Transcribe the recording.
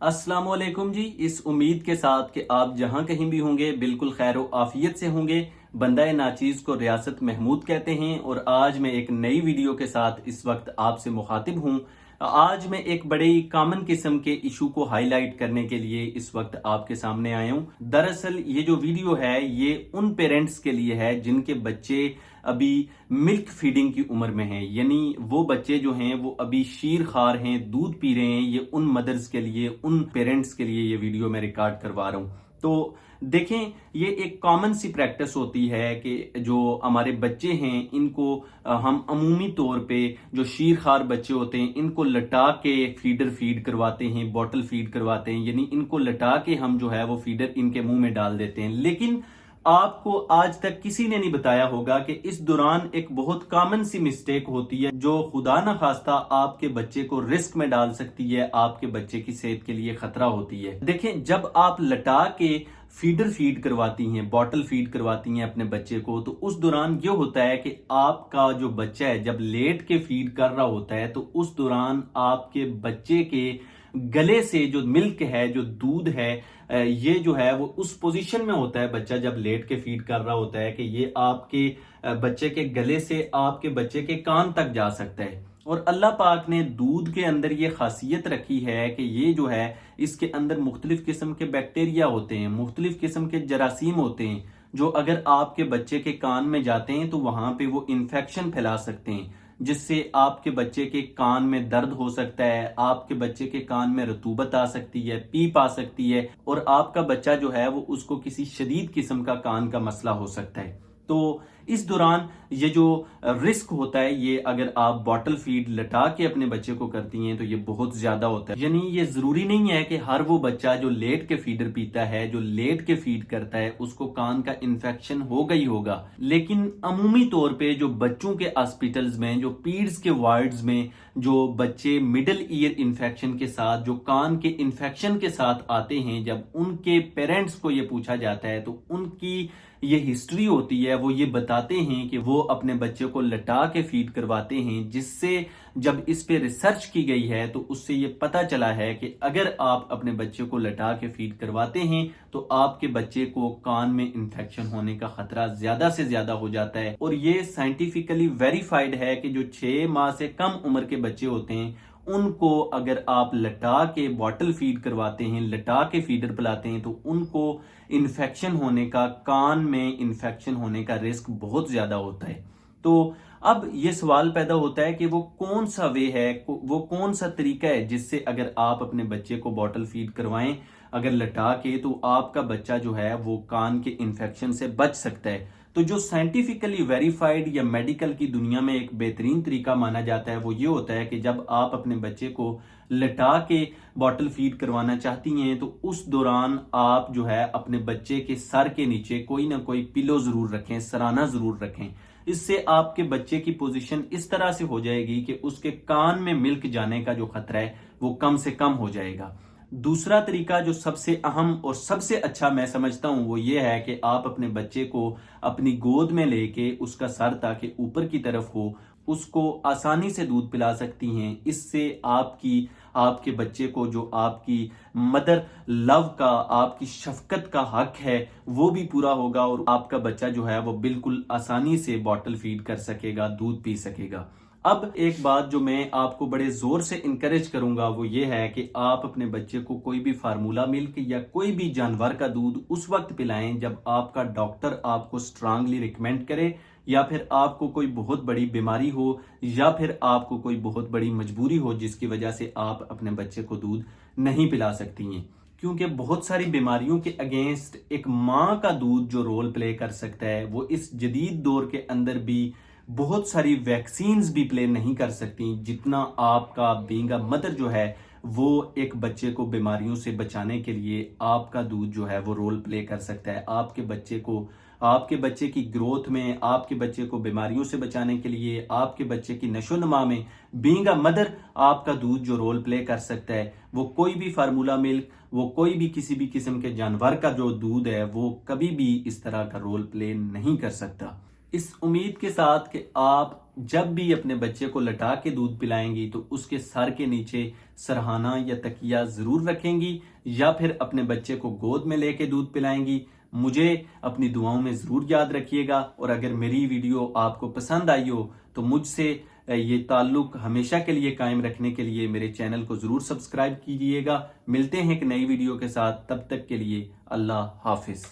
अस्सलाम वालेकुम जी। इस उम्मीद के साथ कि आप जहां कहीं भी होंगे बिल्कुल खैर आफियत से होंगे। बंदा नाचीज को रियासत महमूद कहते हैं और आज मैं एक नई वीडियो के साथ इस वक्त आपसे मुखातिब हूं। आज मैं एक बड़े ही कॉमन किस्म के इशू को हाईलाइट करने के लिए इस वक्त आपके सामने आया हूं। दरअसल ये जो वीडियो है ये उन पेरेंट्स के लिए है जिनके बच्चे अभी मिल्क फीडिंग की उम्र में हैं, यानी वो बच्चे जो हैं वो अभी शीर खार हैं, दूध पी रहे हैं। ये उन मदर्स के लिए, उन पेरेंट्स के लिए ये वीडियो मैं रिकॉर्ड करवा रहा हूं। तो देखें, ये एक कॉमन सी प्रैक्टिस होती है कि जो हमारे बच्चे हैं इनको हम अमूमी तौर पे जो शीर खार बच्चे होते हैं इनको लटा के फीडर फीड करवाते हैं, बॉटल फीड करवाते हैं, यानी इनको लटा के हम जो है वो फीडर इनके मुंह में डाल देते हैं। लेकिन आपको आज तक किसी ने नहीं बताया होगा कि इस दौरान एक बहुत कॉमन सी मिस्टेक होती है जो खुदा ना खास्ता आपके बच्चे को रिस्क में डाल सकती है, आपके बच्चे की सेहत के लिए खतरा होती है। देखें, जब आप लटा के फीडर फीड करवाती हैं, बॉटल फीड करवाती हैं अपने बच्चे को, तो उस दौरान ये होता है कि आपका जो बच्चा है जब लेट के फीड कर रहा होता है तो उस दौरान आपके बच्चे के गले से जो मिल्क है, जो दूध है, ये जो है वो उस पोजीशन में होता है बच्चा जब लेट के फीड कर रहा होता है कि ये आपके बच्चे के गले से आपके बच्चे के कान तक जा सकता है। और अल्लाह पाक ने दूध के अंदर ये खासियत रखी है कि ये जो है इसके अंदर मुख्तलिफ किस्म के बैक्टीरिया होते हैं, मुख्तलिफ किस्म के जरासीम होते हैं जो अगर आपके बच्चे के कान में जाते हैं तो वहां पे वो इन्फेक्शन फैला सकते हैं, जिससे आपके बच्चे के कान में दर्द हो सकता है, आपके बच्चे के कान में रतूबत आ सकती है, पीप आ सकती है और आपका बच्चा जो है वो उसको किसी शदीद किस्म का कान का मसला हो सकता है। तो इस दौरान ये जो रिस्क होता है, ये अगर आप बॉटल फीड लटा के अपने बच्चे को करती हैं तो ये बहुत ज्यादा होता है। यानी ये जरूरी नहीं है कि हर वो बच्चा जो लेट के फीडर पीता है, जो लेट के फीड करता है, उसको कान का इन्फेक्शन होगा ही होगा। लेकिन अमूमी तौर पे जो बच्चों के हॉस्पिटल्स में, जो पीड्स के वार्ड्स में जो बच्चे मिडल ईयर इन्फेक्शन के साथ, जो कान के इन्फेक्शन के साथ आते हैं, जब उनके पेरेंट्स को ये पूछा जाता है तो उनकी ये हिस्ट्री होती है, वो ये बताते हैं कि वो अपने बच्चे को लटा के फीड करवाते हैं, जिससे जब इस पे रिसर्च की गई है तो उससे ये पता चला है कि अगर आप अपने बच्चे को लटा के फीड करवाते हैं तो आपके बच्चे को कान में इन्फेक्शन होने का खतरा ज्यादा से ज्यादा हो जाता है। और ये साइंटिफिकली वेरीफाइड है कि जो 6 माह से कम उम्र के बच्चे होते हैं उनको अगर आप लटा के बॉटल फीड करवाते हैं, लटा के फीडर पिलाते हैं, तो उनको इन्फेक्शन होने का, कान में इन्फेक्शन होने का रिस्क बहुत ज्यादा होता है। तो अब ये सवाल पैदा होता है कि वो कौन सा वे है, वो कौन सा तरीका है जिससे अगर आप अपने बच्चे को बॉटल फीड करवाएं अगर लटा के, तो आपका बच्चा जो है वो कान के इन्फेक्शन से बच सकता है। तो जो साइंटिफिकली वेरीफाइड या मेडिकल की दुनिया में एक बेहतरीन तरीका माना जाता है वो ये होता है कि जब आप अपने बच्चे को लटा के बॉटल फीड करवाना चाहती हैं तो उस दौरान आप जो है अपने बच्चे के सर के नीचे कोई ना कोई पिलो जरूर रखें, सराहना जरूर रखें। इससे आपके बच्चे की पोजीशन इस तरह से हो जाएगी कि उसके कान में मिल्क जाने का जो खतरा है वो कम से कम हो जाएगा। दूसरा तरीका जो सबसे अहम और सबसे अच्छा मैं समझता हूं वो ये है कि आप अपने बच्चे को अपनी गोद में लेके उसका सर ताकि ऊपर की तरफ हो, उसको आसानी से दूध पिला सकती हैं। इससे आपके बच्चे को जो आपकी मदर लव का, आपकी शफकत का हक है वो भी पूरा होगा और आपका बच्चा जो है वो बिल्कुल आसानी से बॉटल फीड कर सकेगा, दूध पी सकेगा। अब एक बात जो मैं आपको बड़े जोर से इंकरेज करूंगा वो ये है कि आप अपने बच्चे को कोई भी फार्मूला मिल्क या कोई भी जानवर का दूध उस वक्त पिलाएं जब आपका डॉक्टर आपको स्ट्रांगली रिकमेंड करे, या फिर आपको कोई बहुत बड़ी बीमारी हो, या फिर आपको कोई बहुत बड़ी मजबूरी हो जिसकी वजह से आप अपने बच्चे को दूध नहीं पिला सकती हैं। क्योंकि बहुत सारी बीमारियों के अगेंस्ट एक माँ का दूध जो रोल प्ले कर सकता है वो इस जदीद दौर के अंदर भी बहुत सारी वैक्सीन्स भी प्ले नहीं कर सकती जितना आपका बीइंग अ मदर जो है वो एक बच्चे को बीमारियों से बचाने के लिए आपका दूध जो है वो रोल प्ले कर सकता है। आपके बच्चे की ग्रोथ में, आपके बच्चे को बीमारियों से बचाने के लिए, आपके बच्चे की नशोनुमा में बीइंग अ मदर आपका दूध जो रोल प्ले कर सकता है वो कोई भी फार्मूला मिल्क, वो कोई भी किसी भी किस्म के जानवर का जो दूध है वो कभी भी इस तरह का रोल प्ले नहीं कर सकता। इस उम्मीद के साथ कि आप جب بھی اپنے بچے کو لٹا کے دودھ پلائیں گی تو اس کے سر کے نیچے سرہانہ یا تکیہ ضرور رکھیں گی، یا پھر اپنے بچے کو گود میں لے کے دودھ پلائیں گی۔ مجھے اپنی دعاؤں میں ضرور یاد رکھیے گا، اور اگر میری ویڈیو آپ کو پسند آئی ہو تو مجھ سے یہ تعلق ہمیشہ کے لیے قائم رکھنے کے لیے میرے چینل کو ضرور سبسکرائب کیجیے گا۔ ملتے ہیں ایک نئی ویڈیو کے ساتھ، تب تک کے لیے اللہ حافظ۔